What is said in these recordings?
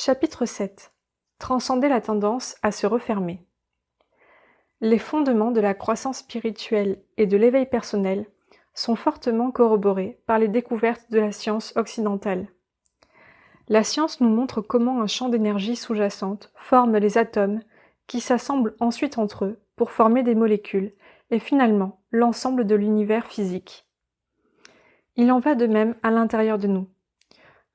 Chapitre 7. Transcender la tendance à se refermer. Les fondements de la croissance spirituelle et de l'éveil personnel sont fortement corroborés par les découvertes de la science occidentale. La science nous montre comment un champ d'énergie sous-jacente forme les atomes qui s'assemblent ensuite entre eux pour former des molécules et finalement l'ensemble de l'univers physique. Il en va de même à l'intérieur de nous.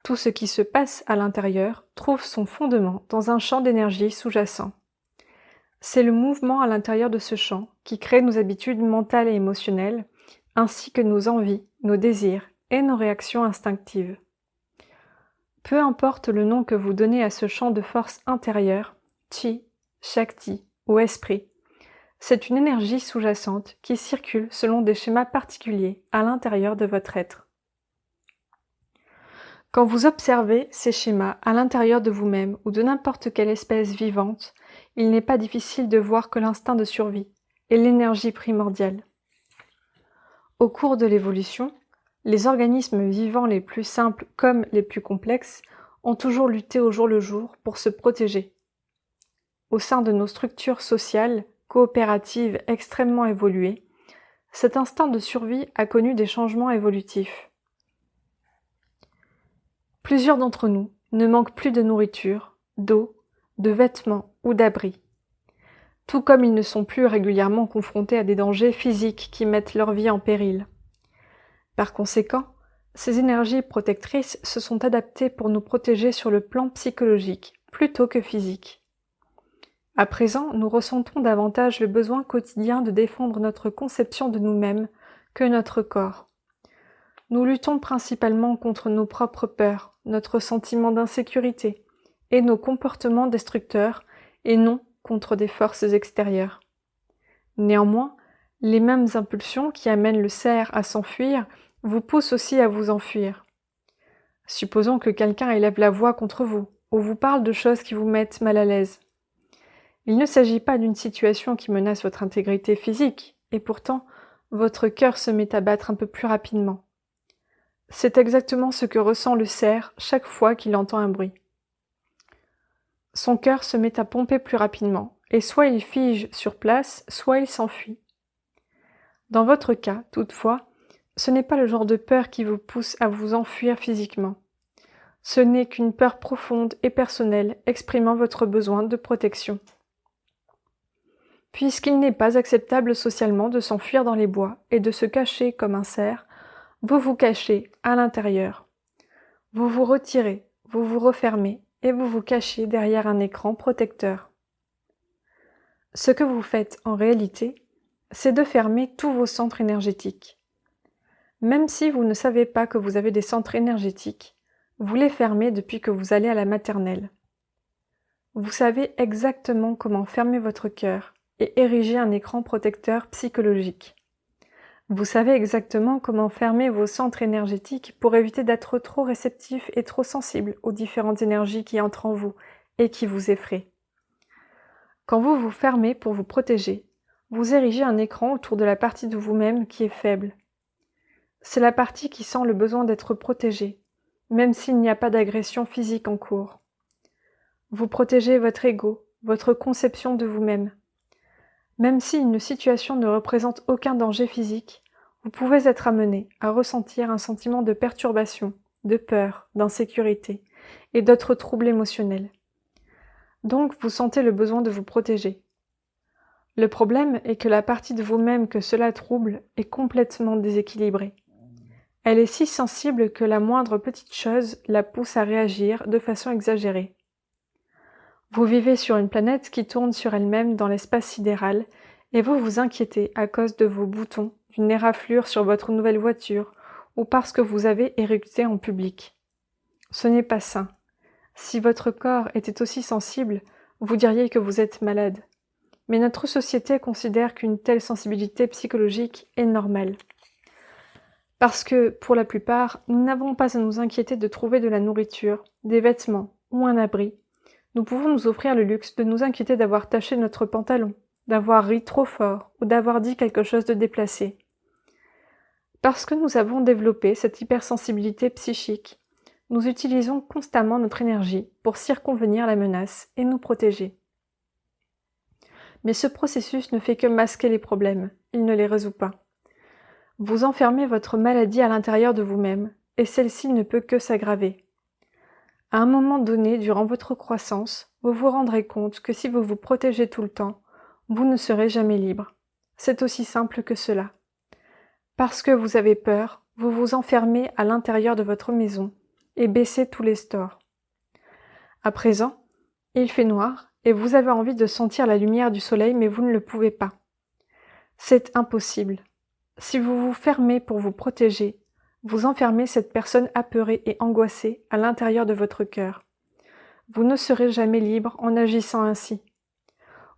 Tout ce qui se passe à l'intérieur trouve son fondement dans un champ d'énergie sous-jacent. C'est le mouvement à l'intérieur de ce champ qui crée nos habitudes mentales et émotionnelles, ainsi que nos envies, nos désirs et nos réactions instinctives. Peu importe le nom que vous donnez à ce champ de force intérieure, chi, shakti ou esprit, c'est une énergie sous-jacente qui circule selon des schémas particuliers à l'intérieur de votre être. Quand vous observez ces schémas à l'intérieur de vous-même ou de n'importe quelle espèce vivante, il n'est pas difficile de voir que l'instinct de survie est l'énergie primordiale. Au cours de l'évolution, les organismes vivants les plus simples comme les plus complexes ont toujours lutté au jour le jour pour se protéger. Au sein de nos structures sociales, coopératives extrêmement évoluées, cet instinct de survie a connu des changements évolutifs. Plusieurs d'entre nous ne manquent plus de nourriture, d'eau, de vêtements ou d'abris. Tout comme ils ne sont plus régulièrement confrontés à des dangers physiques qui mettent leur vie en péril. Par conséquent, ces énergies protectrices se sont adaptées pour nous protéger sur le plan psychologique plutôt que physique. À présent, nous ressentons davantage le besoin quotidien de défendre notre conception de nous-mêmes que notre corps. Nous luttons principalement contre nos propres peurs, notre sentiment d'insécurité et nos comportements destructeurs et non contre des forces extérieures. Néanmoins, les mêmes impulsions qui amènent le cerf à s'enfuir vous poussent aussi à vous enfuir. Supposons que quelqu'un élève la voix contre vous ou vous parle de choses qui vous mettent mal à l'aise. Il ne s'agit pas d'une situation qui menace votre intégrité physique et pourtant, votre cœur se met à battre un peu plus rapidement. C'est exactement ce que ressent le cerf chaque fois qu'il entend un bruit. Son cœur se met à pomper plus rapidement, et soit il fige sur place, soit il s'enfuit. Dans votre cas, toutefois, ce n'est pas le genre de peur qui vous pousse à vous enfuir physiquement. Ce n'est qu'une peur profonde et personnelle exprimant votre besoin de protection. Puisqu'il n'est pas acceptable socialement de s'enfuir dans les bois et de se cacher comme un cerf, vous vous cachez à l'intérieur. Vous vous retirez, vous vous refermez et vous vous cachez derrière un écran protecteur. Ce que vous faites en réalité, c'est de fermer tous vos centres énergétiques. Même si vous ne savez pas que vous avez des centres énergétiques, vous les fermez depuis que vous allez à la maternelle. Vous savez exactement comment fermer votre cœur et ériger un écran protecteur psychologique. Vous savez exactement comment fermer vos centres énergétiques pour éviter d'être trop réceptif et trop sensible aux différentes énergies qui entrent en vous et qui vous effraient. Quand vous vous fermez pour vous protéger, vous érigez un écran autour de la partie de vous-même qui est faible. C'est la partie qui sent le besoin d'être protégée, même s'il n'y a pas d'agression physique en cours. Vous protégez votre ego, votre conception de vous-même. Même si une situation ne représente aucun danger physique, vous pouvez être amené à ressentir un sentiment de perturbation, de peur, d'insécurité et d'autres troubles émotionnels. Donc vous sentez le besoin de vous protéger. Le problème est que la partie de vous-même que cela trouble est complètement déséquilibrée. Elle est si sensible que la moindre petite chose la pousse à réagir de façon exagérée. Vous vivez sur une planète qui tourne sur elle-même dans l'espace sidéral et vous vous inquiétez à cause de vos boutons, d'une éraflure sur votre nouvelle voiture ou parce que vous avez éructé en public. Ce n'est pas sain. Si votre corps était aussi sensible, vous diriez que vous êtes malade. Mais notre société considère qu'une telle sensibilité psychologique est normale. Parce que, pour la plupart, nous n'avons pas à nous inquiéter de trouver de la nourriture, des vêtements ou un abri. Nous pouvons nous offrir le luxe de nous inquiéter d'avoir taché notre pantalon, d'avoir ri trop fort ou d'avoir dit quelque chose de déplacé. Parce que nous avons développé cette hypersensibilité psychique, nous utilisons constamment notre énergie pour circonvenir la menace et nous protéger. Mais ce processus ne fait que masquer les problèmes, il ne les résout pas. Vous enfermez votre maladie à l'intérieur de vous-même, et celle-ci ne peut que s'aggraver. À un moment donné, durant votre croissance, vous vous rendrez compte que si vous vous protégez tout le temps, vous ne serez jamais libre. C'est aussi simple que cela. Parce que vous avez peur, vous vous enfermez à l'intérieur de votre maison et baissez tous les stores. À présent, il fait noir et vous avez envie de sentir la lumière du soleil mais vous ne le pouvez pas. C'est impossible. Si vous vous fermez pour vous protéger, vous enfermez cette personne apeurée et angoissée à l'intérieur de votre cœur. Vous ne serez jamais libre en agissant ainsi.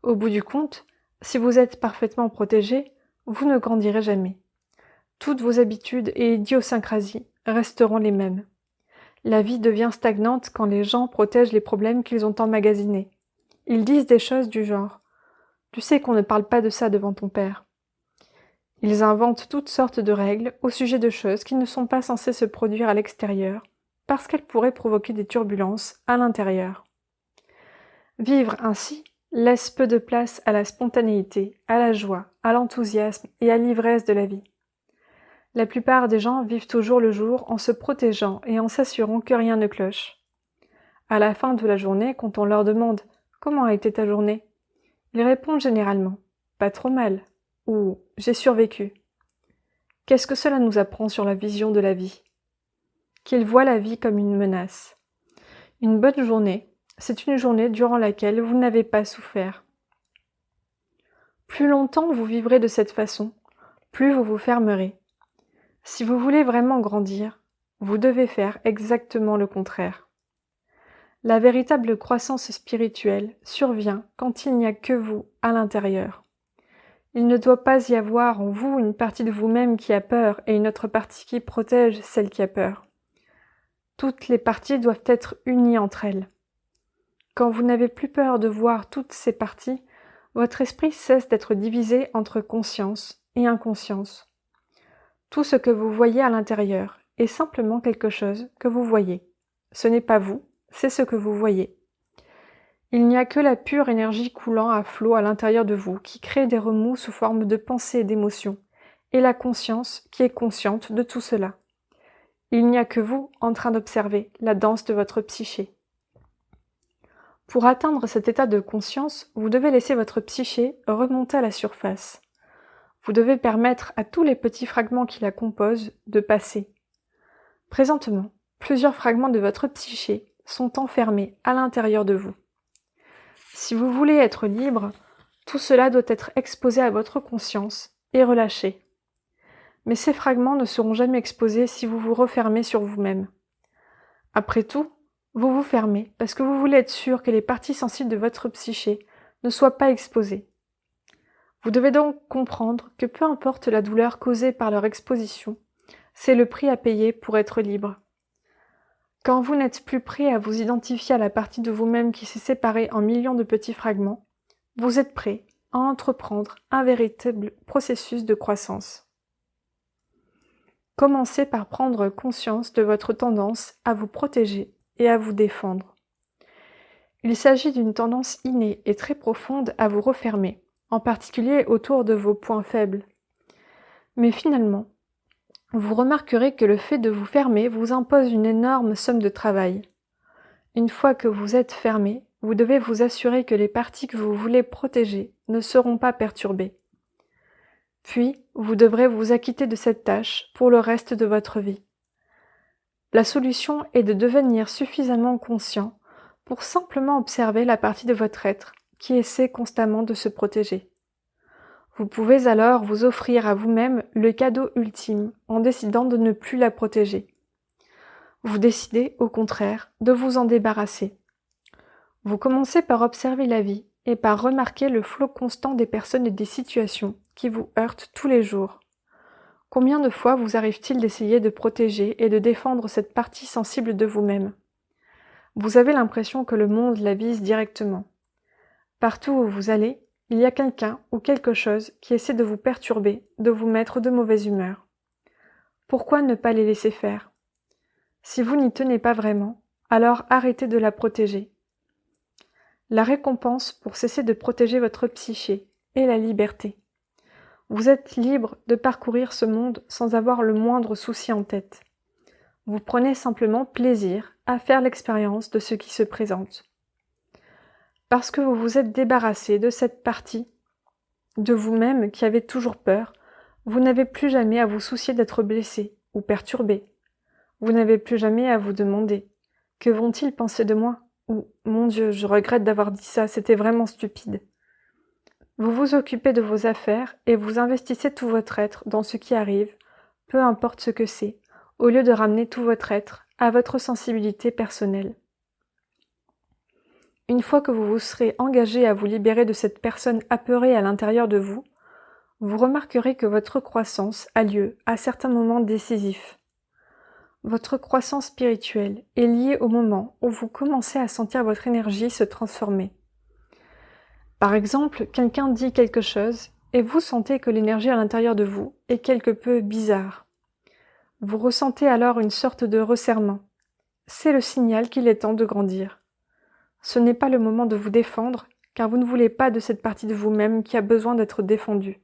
Au bout du compte, si vous êtes parfaitement protégé, vous ne grandirez jamais. Toutes vos habitudes et idiosyncrasies resteront les mêmes. La vie devient stagnante quand les gens protègent les problèmes qu'ils ont emmagasinés. Ils disent des choses du genre « Tu sais qu'on ne parle pas de ça devant ton père ». Ils inventent toutes sortes de règles au sujet de choses qui ne sont pas censées se produire à l'extérieur, parce qu'elles pourraient provoquer des turbulences à l'intérieur. Vivre ainsi laisse peu de place à la spontanéité, à la joie, à l'enthousiasme et à l'ivresse de la vie. La plupart des gens vivent au jour le jour en se protégeant et en s'assurant que rien ne cloche. À la fin de la journée, quand on leur demande « Comment a été ta journée ?», ils répondent généralement « Pas trop mal » ou « J'ai survécu ». Qu'est-ce que cela nous apprend sur la vision de la vie ? Qu'ils voient la vie comme une menace. Une bonne journée, c'est une journée durant laquelle vous n'avez pas souffert. Plus longtemps vous vivrez de cette façon, plus vous vous fermerez. Si vous voulez vraiment grandir, vous devez faire exactement le contraire. La véritable croissance spirituelle survient quand il n'y a que vous à l'intérieur. Il ne doit pas y avoir en vous une partie de vous-même qui a peur et une autre partie qui protège celle qui a peur. Toutes les parties doivent être unies entre elles. Quand vous n'avez plus peur de voir toutes ces parties, votre esprit cesse d'être divisé entre conscience et inconscience. Tout ce que vous voyez à l'intérieur est simplement quelque chose que vous voyez. Ce n'est pas vous, c'est ce que vous voyez. Il n'y a que la pure énergie coulant à flot à l'intérieur de vous qui crée des remous sous forme de pensées et d'émotions, et la conscience qui est consciente de tout cela. Il n'y a que vous en train d'observer la danse de votre psyché. Pour atteindre cet état de conscience, vous devez laisser votre psyché remonter à la surface. Vous devez permettre à tous les petits fragments qui la composent de passer. Présentement, plusieurs fragments de votre psyché sont enfermés à l'intérieur de vous. Si vous voulez être libre, tout cela doit être exposé à votre conscience et relâché. Mais ces fragments ne seront jamais exposés si vous vous refermez sur vous-même. Après tout, vous vous fermez parce que vous voulez être sûr que les parties sensibles de votre psyché ne soient pas exposées. Vous devez donc comprendre que peu importe la douleur causée par leur exposition, c'est le prix à payer pour être libre. Quand vous n'êtes plus prêt à vous identifier à la partie de vous-même qui s'est séparée en millions de petits fragments, vous êtes prêt à entreprendre un véritable processus de croissance. Commencez par prendre conscience de votre tendance à vous protéger et à vous défendre. Il s'agit d'une tendance innée et très profonde à vous refermer, en particulier autour de vos points faibles. Mais finalement, vous remarquerez que le fait de vous fermer vous impose une énorme somme de travail. Une fois que vous êtes fermé, vous devez vous assurer que les parties que vous voulez protéger ne seront pas perturbées. Puis, vous devrez vous acquitter de cette tâche pour le reste de votre vie. La solution est de devenir suffisamment conscient pour simplement observer la partie de votre être qui essaie constamment de se protéger. Vous pouvez alors vous offrir à vous-même le cadeau ultime en décidant de ne plus la protéger. Vous décidez, au contraire, de vous en débarrasser. Vous commencez par observer la vie et par remarquer le flot constant des personnes et des situations qui vous heurtent tous les jours. Combien de fois vous arrive-t-il d'essayer de protéger et de défendre cette partie sensible de vous-même ? Vous avez l'impression que le monde la vise directement. Partout où vous allez, il y a quelqu'un ou quelque chose qui essaie de vous perturber, de vous mettre de mauvaise humeur. Pourquoi ne pas les laisser faire ? Si vous n'y tenez pas vraiment, alors arrêtez de la protéger. La récompense pour cesser de protéger votre psyché est la liberté. Vous êtes libre de parcourir ce monde sans avoir le moindre souci en tête. Vous prenez simplement plaisir à faire l'expérience de ce qui se présente. Parce que vous vous êtes débarrassé de cette partie de vous-même qui avait toujours peur, vous n'avez plus jamais à vous soucier d'être blessé ou perturbé. Vous n'avez plus jamais à vous demander « Que vont-ils penser de moi ?» ou « Mon Dieu, je regrette d'avoir dit ça, c'était vraiment stupide ». Vous vous occupez de vos affaires et vous investissez tout votre être dans ce qui arrive, peu importe ce que c'est, au lieu de ramener tout votre être à votre sensibilité personnelle. Une fois que vous vous serez engagé à vous libérer de cette personne apeurée à l'intérieur de vous, vous remarquerez que votre croissance a lieu à certains moments décisifs. Votre croissance spirituelle est liée au moment où vous commencez à sentir votre énergie se transformer. Par exemple, quelqu'un dit quelque chose et vous sentez que l'énergie à l'intérieur de vous est quelque peu bizarre. Vous ressentez alors une sorte de resserrement. C'est le signal qu'il est temps de grandir. Ce n'est pas le moment de vous défendre, car vous ne voulez pas de cette partie de vous-même qui a besoin d'être défendue.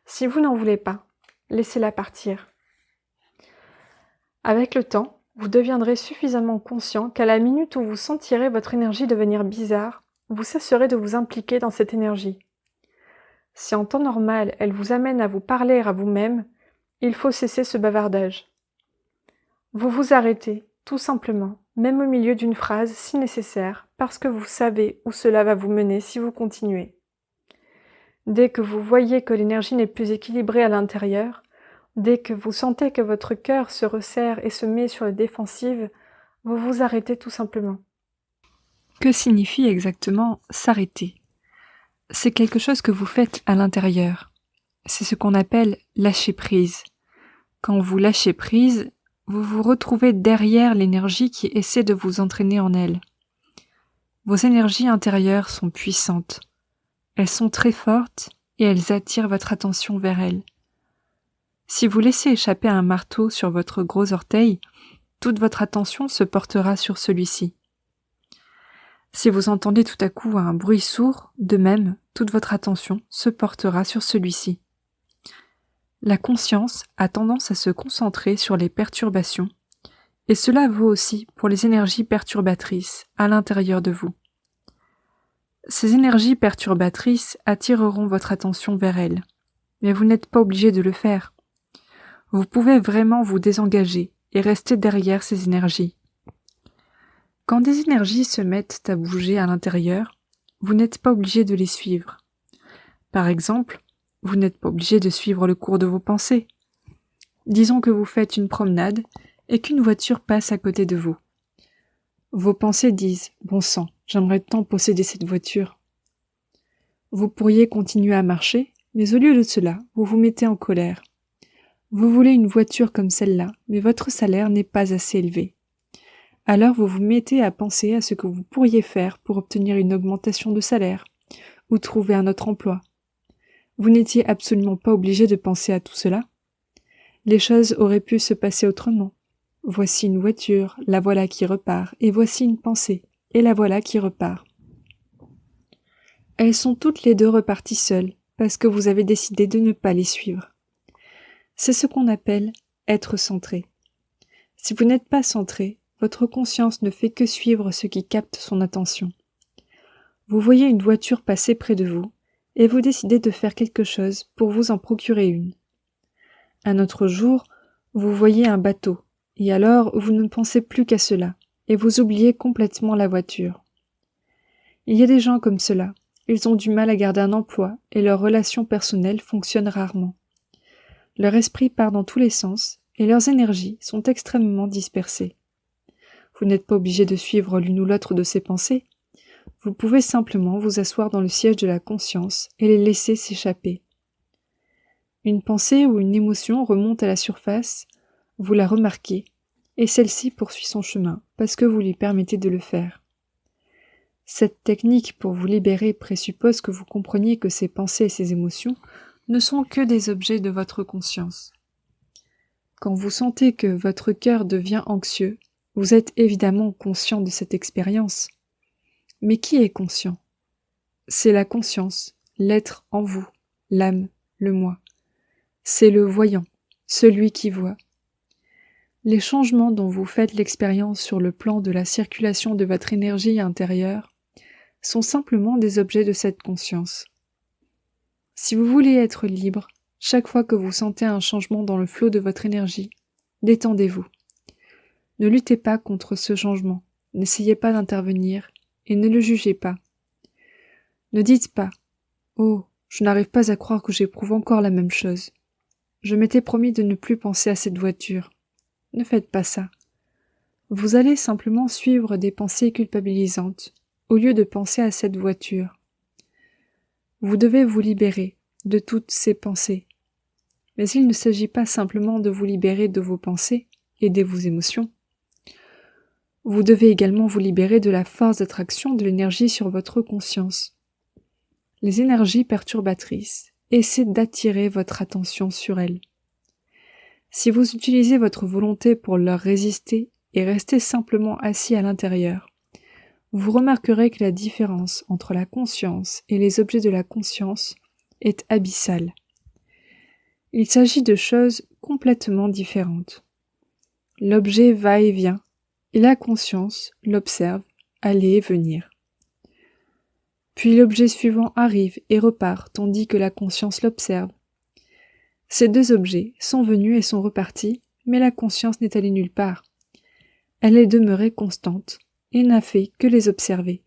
Si vous n'en voulez pas, laissez-la partir. Avec le temps, vous deviendrez suffisamment conscient qu'à la minute où vous sentirez votre énergie devenir bizarre, vous cesserez de vous impliquer dans cette énergie. Si en temps normal, elle vous amène à vous parler à vous-même, il faut cesser ce bavardage. Vous vous arrêtez, tout simplement, même au milieu d'une phrase si nécessaire, parce que vous savez où cela va vous mener si vous continuez. Dès que vous voyez que l'énergie n'est plus équilibrée à l'intérieur, dès que vous sentez que votre cœur se resserre et se met sur la défensive, vous vous arrêtez tout simplement. Que signifie exactement s'arrêter ? C'est quelque chose que vous faites à l'intérieur. C'est ce qu'on appelle lâcher prise. Quand vous lâchez prise, vous vous retrouvez derrière l'énergie qui essaie de vous entraîner en elle. Vos énergies intérieures sont puissantes. Elles sont très fortes et elles attirent votre attention vers elles. Si vous laissez échapper un marteau sur votre gros orteil, toute votre attention se portera sur celui-ci. Si vous entendez tout à coup un bruit sourd, de même, toute votre attention se portera sur celui-ci. La conscience a tendance à se concentrer sur les perturbations, et cela vaut aussi pour les énergies perturbatrices à l'intérieur de vous. Ces énergies perturbatrices attireront votre attention vers elles, mais vous n'êtes pas obligé de le faire. Vous pouvez vraiment vous désengager et rester derrière ces énergies. Quand des énergies se mettent à bouger à l'intérieur, vous n'êtes pas obligé de les suivre. Par exemple, vous n'êtes pas obligé de suivre le cours de vos pensées. Disons que vous faites une promenade et qu'une voiture passe à côté de vous. Vos pensées disent « Bon sang, j'aimerais tant posséder cette voiture ». Vous pourriez continuer à marcher, mais au lieu de cela, vous vous mettez en colère. Vous voulez une voiture comme celle-là, mais votre salaire n'est pas assez élevé. Alors vous vous mettez à penser à ce que vous pourriez faire pour obtenir une augmentation de salaire, ou trouver un autre emploi. Vous n'étiez absolument pas obligé de penser à tout cela. Les choses auraient pu se passer autrement. Voici une voiture, la voilà qui repart, et voici une pensée, et la voilà qui repart. Elles sont toutes les deux reparties seules, parce que vous avez décidé de ne pas les suivre. C'est ce qu'on appelle être centré. Si vous n'êtes pas centré, votre conscience ne fait que suivre ce qui capte son attention. Vous voyez une voiture passer près de vous, et vous décidez de faire quelque chose pour vous en procurer une. Un autre jour, vous voyez un bateau, et alors vous ne pensez plus qu'à cela, et vous oubliez complètement la voiture. Il y a des gens comme cela, ils ont du mal à garder un emploi, et leurs relations personnelles fonctionnent rarement. Leur esprit part dans tous les sens, et leurs énergies sont extrêmement dispersées. Vous n'êtes pas obligé de suivre l'une ou l'autre de ces pensées. Vous pouvez simplement vous asseoir dans le siège de la conscience et les laisser s'échapper. Une pensée ou une émotion remonte à la surface, vous la remarquez, et celle-ci poursuit son chemin parce que vous lui permettez de le faire. Cette technique pour vous libérer présuppose que vous compreniez que ces pensées et ces émotions ne sont que des objets de votre conscience. Quand vous sentez que votre cœur devient anxieux, vous êtes évidemment conscient de cette expérience. Mais qui est conscient? C'est la conscience, l'être en vous, l'âme, le moi. C'est le voyant, celui qui voit. Les changements dont vous faites l'expérience sur le plan de la circulation de votre énergie intérieure sont simplement des objets de cette conscience. Si vous voulez être libre, chaque fois que vous sentez un changement dans le flot de votre énergie, détendez-vous. Ne luttez pas contre ce changement, n'essayez pas d'intervenir et ne le jugez pas. Ne dites pas « Oh, je n'arrive pas à croire que j'éprouve encore la même chose. Je m'étais promis de ne plus penser à cette voiture. » Ne faites pas ça. Vous allez simplement suivre des pensées culpabilisantes, au lieu de penser à cette voiture. Vous devez vous libérer de toutes ces pensées. Mais il ne s'agit pas simplement de vous libérer de vos pensées et de vos émotions. Vous devez également vous libérer de la force d'attraction de l'énergie sur votre conscience. Les énergies perturbatrices essaient d'attirer votre attention sur elles. Si vous utilisez votre volonté pour leur résister et restez simplement assis à l'intérieur, vous remarquerez que la différence entre la conscience et les objets de la conscience est abyssale. Il s'agit de choses complètement différentes. L'objet va et vient, et la conscience l'observe aller et venir. Puis l'objet suivant arrive et repart, tandis que la conscience l'observe. Ces deux objets sont venus et sont repartis, mais la conscience n'est allée nulle part. Elle est demeurée constante et n'a fait que les observer.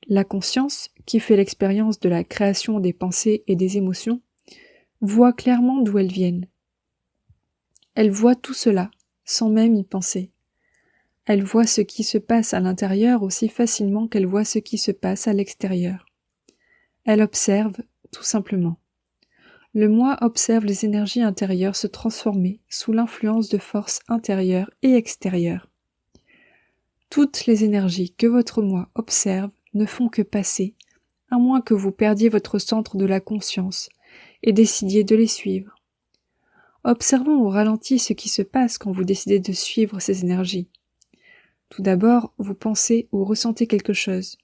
La conscience, qui fait l'expérience de la création des pensées et des émotions, voit clairement d'où elles viennent. Elle voit tout cela, sans même y penser. Elle voit ce qui se passe à l'intérieur aussi facilement qu'elle voit ce qui se passe à l'extérieur. Elle observe, tout simplement. Le moi observe les énergies intérieures se transformer sous l'influence de forces intérieures et extérieures. Toutes les énergies que votre moi observe ne font que passer, à moins que vous perdiez votre centre de la conscience et décidiez de les suivre. Observons au ralenti ce qui se passe quand vous décidez de suivre ces énergies. Tout d'abord, vous pensez ou ressentez quelque chose.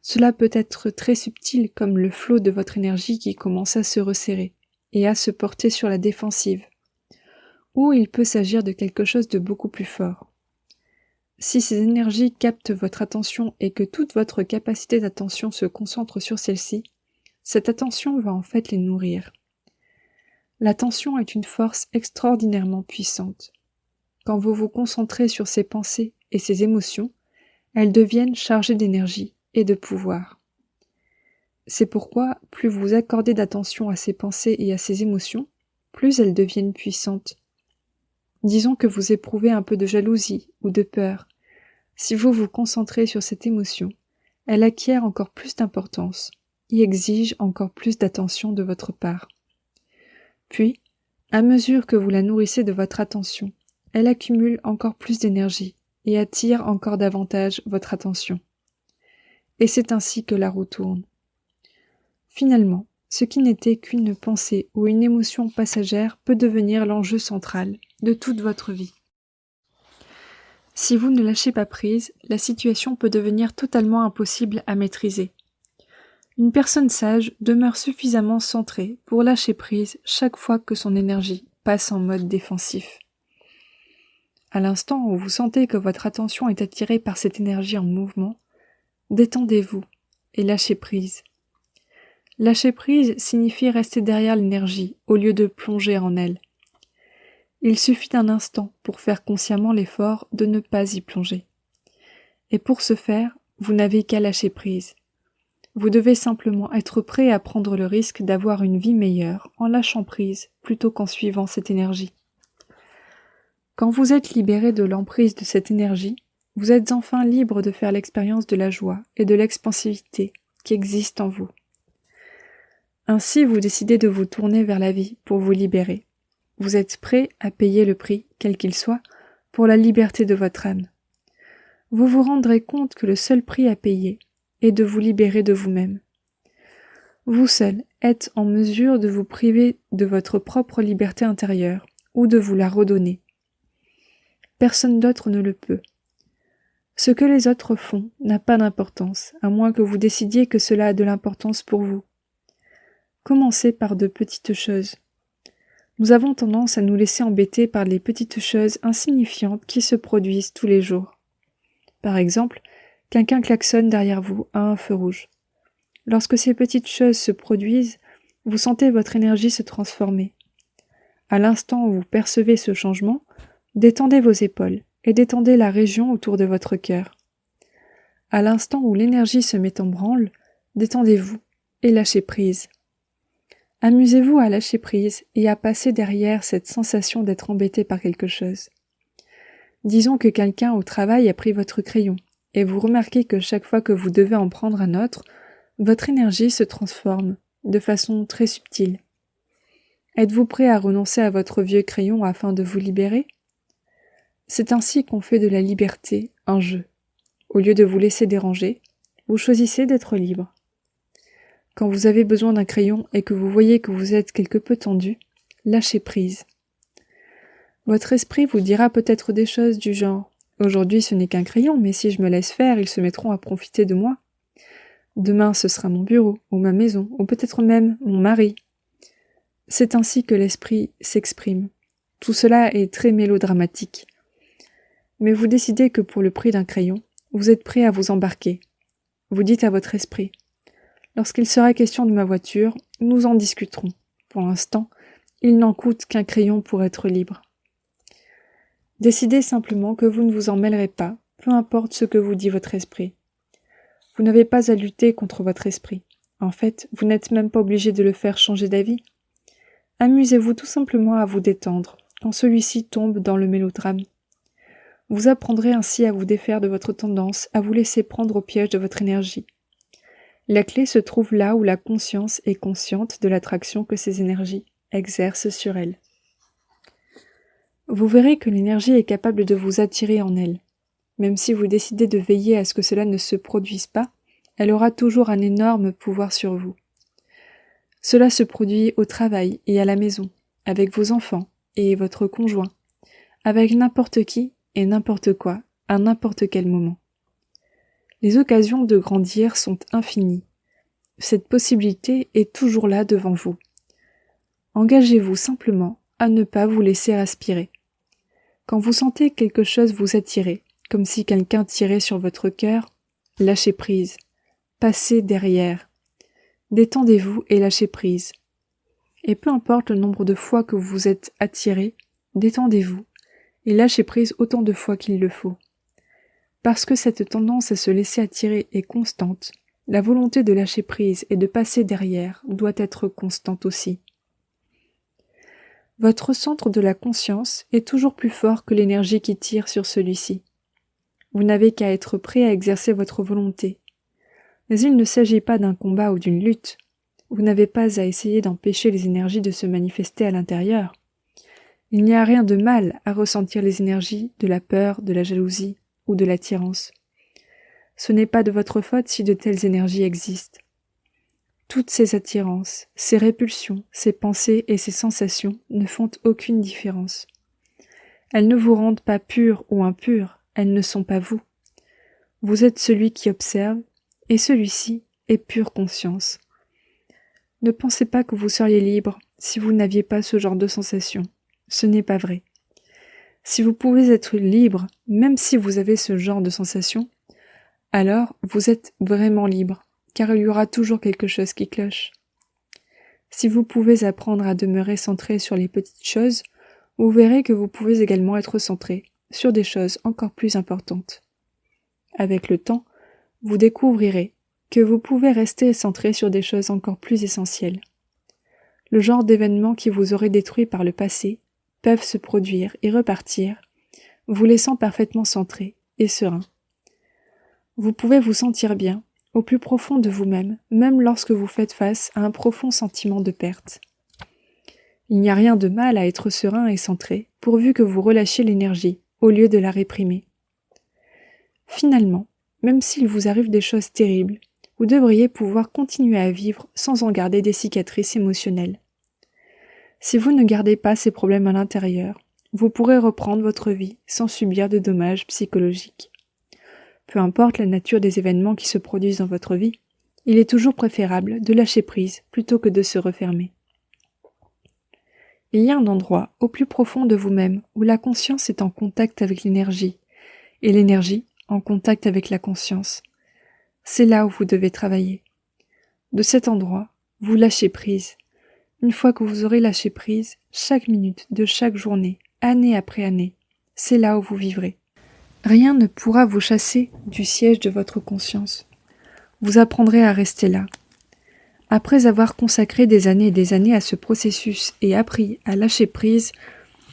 Cela peut être très subtil comme le flot de votre énergie qui commence à se resserrer et à se porter sur la défensive. Ou il peut s'agir de quelque chose de beaucoup plus fort. Si ces énergies captent votre attention et que toute votre capacité d'attention se concentre sur celle-ci, cette attention va en fait les nourrir. L'attention est une force extraordinairement puissante. Quand vous vous concentrez sur ces pensées et ces émotions, elles deviennent chargées d'énergie et de pouvoir. C'est pourquoi, plus vous accordez d'attention à ces pensées et à ces émotions, plus elles deviennent puissantes. Disons que vous éprouvez un peu de jalousie ou de peur. Si vous vous concentrez sur cette émotion, elle acquiert encore plus d'importance et exige encore plus d'attention de votre part. Puis, à mesure que vous la nourrissez de votre attention, elle accumule encore plus d'énergie et attire encore davantage votre attention. Et c'est ainsi que la roue tourne. Finalement, ce qui n'était qu'une pensée ou une émotion passagère peut devenir l'enjeu central de toute votre vie. Si vous ne lâchez pas prise, la situation peut devenir totalement impossible à maîtriser. Une personne sage demeure suffisamment centrée pour lâcher prise chaque fois que son énergie passe en mode défensif. À l'instant où vous sentez que votre attention est attirée par cette énergie en mouvement, détendez-vous et lâchez prise. Lâcher prise signifie rester derrière l'énergie au lieu de plonger en elle. Il suffit d'un instant pour faire consciemment l'effort de ne pas y plonger. Et pour ce faire, vous n'avez qu'à lâcher prise. Vous devez simplement être prêt à prendre le risque d'avoir une vie meilleure en lâchant prise plutôt qu'en suivant cette énergie. Quand vous êtes libéré de l'emprise de cette énergie, vous êtes enfin libre de faire l'expérience de la joie et de l'expansivité qui existent en vous. Ainsi, vous décidez de vous tourner vers la vie pour vous libérer. Vous êtes prêt à payer le prix, quel qu'il soit, pour la liberté de votre âme. Vous vous rendrez compte que le seul prix à payer est de vous libérer de vous-même. Vous seul êtes en mesure de vous priver de votre propre liberté intérieure, ou de vous la redonner. Personne d'autre ne le peut. Ce que les autres font n'a pas d'importance, à moins que vous décidiez que cela a de l'importance pour vous. Commencez par de petites choses. Nous avons tendance à nous laisser embêter par les petites choses insignifiantes qui se produisent tous les jours. Par exemple, quelqu'un klaxonne derrière vous à un feu rouge. Lorsque ces petites choses se produisent, vous sentez votre énergie se transformer. À l'instant où vous percevez ce changement, détendez vos épaules et détendez la région autour de votre cœur. À l'instant où l'énergie se met en branle, détendez-vous et lâchez prise. Amusez-vous à lâcher prise et à passer derrière cette sensation d'être embêté par quelque chose. Disons que quelqu'un au travail a pris votre crayon et vous remarquez que chaque fois que vous devez en prendre un autre, votre énergie se transforme de façon très subtile. Êtes-vous prêt à renoncer à votre vieux crayon afin de vous libérer ? C'est ainsi qu'on fait de la liberté un jeu. Au lieu de vous laisser déranger, vous choisissez d'être libre. Quand vous avez besoin d'un crayon et que vous voyez que vous êtes quelque peu tendu, lâchez prise. Votre esprit vous dira peut-être des choses du genre « Aujourd'hui ce n'est qu'un crayon, mais si je me laisse faire, ils se mettront à profiter de moi. Demain ce sera mon bureau, ou ma maison, ou peut-être même mon mari. » C'est ainsi que l'esprit s'exprime. Tout cela est très mélodramatique. Mais vous décidez que pour le prix d'un crayon, vous êtes prêt à vous embarquer. Vous dites à votre esprit « Lorsqu'il sera question de ma voiture, nous en discuterons. Pour l'instant, il n'en coûte qu'un crayon pour être libre. » Décidez simplement que vous ne vous en mêlerez pas, peu importe ce que vous dit votre esprit. Vous n'avez pas à lutter contre votre esprit. En fait, vous n'êtes même pas obligé de le faire changer d'avis. Amusez-vous tout simplement à vous détendre, quand celui-ci tombe dans le mélodrame. Vous apprendrez ainsi à vous défaire de votre tendance à vous laisser prendre au piège de votre énergie. La clé se trouve là où la conscience est consciente de l'attraction que ces énergies exercent sur elle. Vous verrez que l'énergie est capable de vous attirer en elle. Même si vous décidez de veiller à ce que cela ne se produise pas, elle aura toujours un énorme pouvoir sur vous. Cela se produit au travail et à la maison, avec vos enfants et votre conjoint, avec n'importe qui et n'importe quoi, à n'importe quel moment. Les occasions de grandir sont infinies. Cette possibilité est toujours là devant vous. Engagez-vous simplement à ne pas vous laisser aspirer. Quand vous sentez quelque chose vous attirer, comme si quelqu'un tirait sur votre cœur, lâchez prise, passez derrière. Détendez-vous et lâchez prise. Et peu importe le nombre de fois que vous vous êtes attiré, détendez-vous et lâchez prise autant de fois qu'il le faut. Parce que cette tendance à se laisser attirer est constante, la volonté de lâcher prise et de passer derrière doit être constante aussi. Votre centre de la conscience est toujours plus fort que l'énergie qui tire sur celui-ci. Vous n'avez qu'à être prêt à exercer votre volonté. Mais il ne s'agit pas d'un combat ou d'une lutte. Vous n'avez pas à essayer d'empêcher les énergies de se manifester à l'intérieur. Il n'y a rien de mal à ressentir les énergies de la peur, de la jalousie ou de l'attirance. Ce n'est pas de votre faute si de telles énergies existent. Toutes ces attirances, ces répulsions, ces pensées et ces sensations ne font aucune différence. Elles ne vous rendent pas pur ou impur, elles ne sont pas vous. Vous êtes celui qui observe, et celui-ci est pure conscience. Ne pensez pas que vous seriez libre si vous n'aviez pas ce genre de sensation. Ce n'est pas vrai. Si vous pouvez être libre, même si vous avez ce genre de sensation, alors vous êtes vraiment libre, car il y aura toujours quelque chose qui cloche. Si vous pouvez apprendre à demeurer centré sur les petites choses, vous verrez que vous pouvez également être centré sur des choses encore plus importantes. Avec le temps, vous découvrirez que vous pouvez rester centré sur des choses encore plus essentielles. Le genre d'événements qui vous auraient détruit par le passé peuvent se produire et repartir, vous laissant parfaitement centré et serein. Vous pouvez vous sentir bien, au plus profond de vous-même, même lorsque vous faites face à un profond sentiment de perte. Il n'y a rien de mal à être serein et centré, pourvu que vous relâchiez l'énergie, au lieu de la réprimer. Finalement, même s'il vous arrive des choses terribles, vous devriez pouvoir continuer à vivre sans en garder des cicatrices émotionnelles. Si vous ne gardez pas ces problèmes à l'intérieur, vous pourrez reprendre votre vie sans subir de dommages psychologiques. Peu importe la nature des événements qui se produisent dans votre vie, il est toujours préférable de lâcher prise plutôt que de se refermer. Il y a un endroit au plus profond de vous-même où la conscience est en contact avec l'énergie, et l'énergie en contact avec la conscience. C'est là où vous devez travailler. De cet endroit, vous lâchez prise. Une fois que vous aurez lâché prise, chaque minute de chaque journée, année après année, c'est là où vous vivrez. Rien ne pourra vous chasser du siège de votre conscience. Vous apprendrez à rester là. Après avoir consacré des années et des années à ce processus et appris à lâcher prise,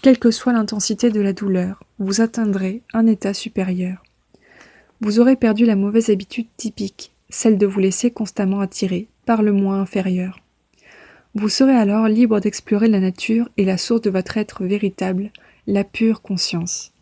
quelle que soit l'intensité de la douleur, vous atteindrez un état supérieur. Vous aurez perdu la mauvaise habitude typique, celle de vous laisser constamment attirer par le moi inférieur. Vous serez alors libre d'explorer la nature et la source de votre être véritable, la pure conscience.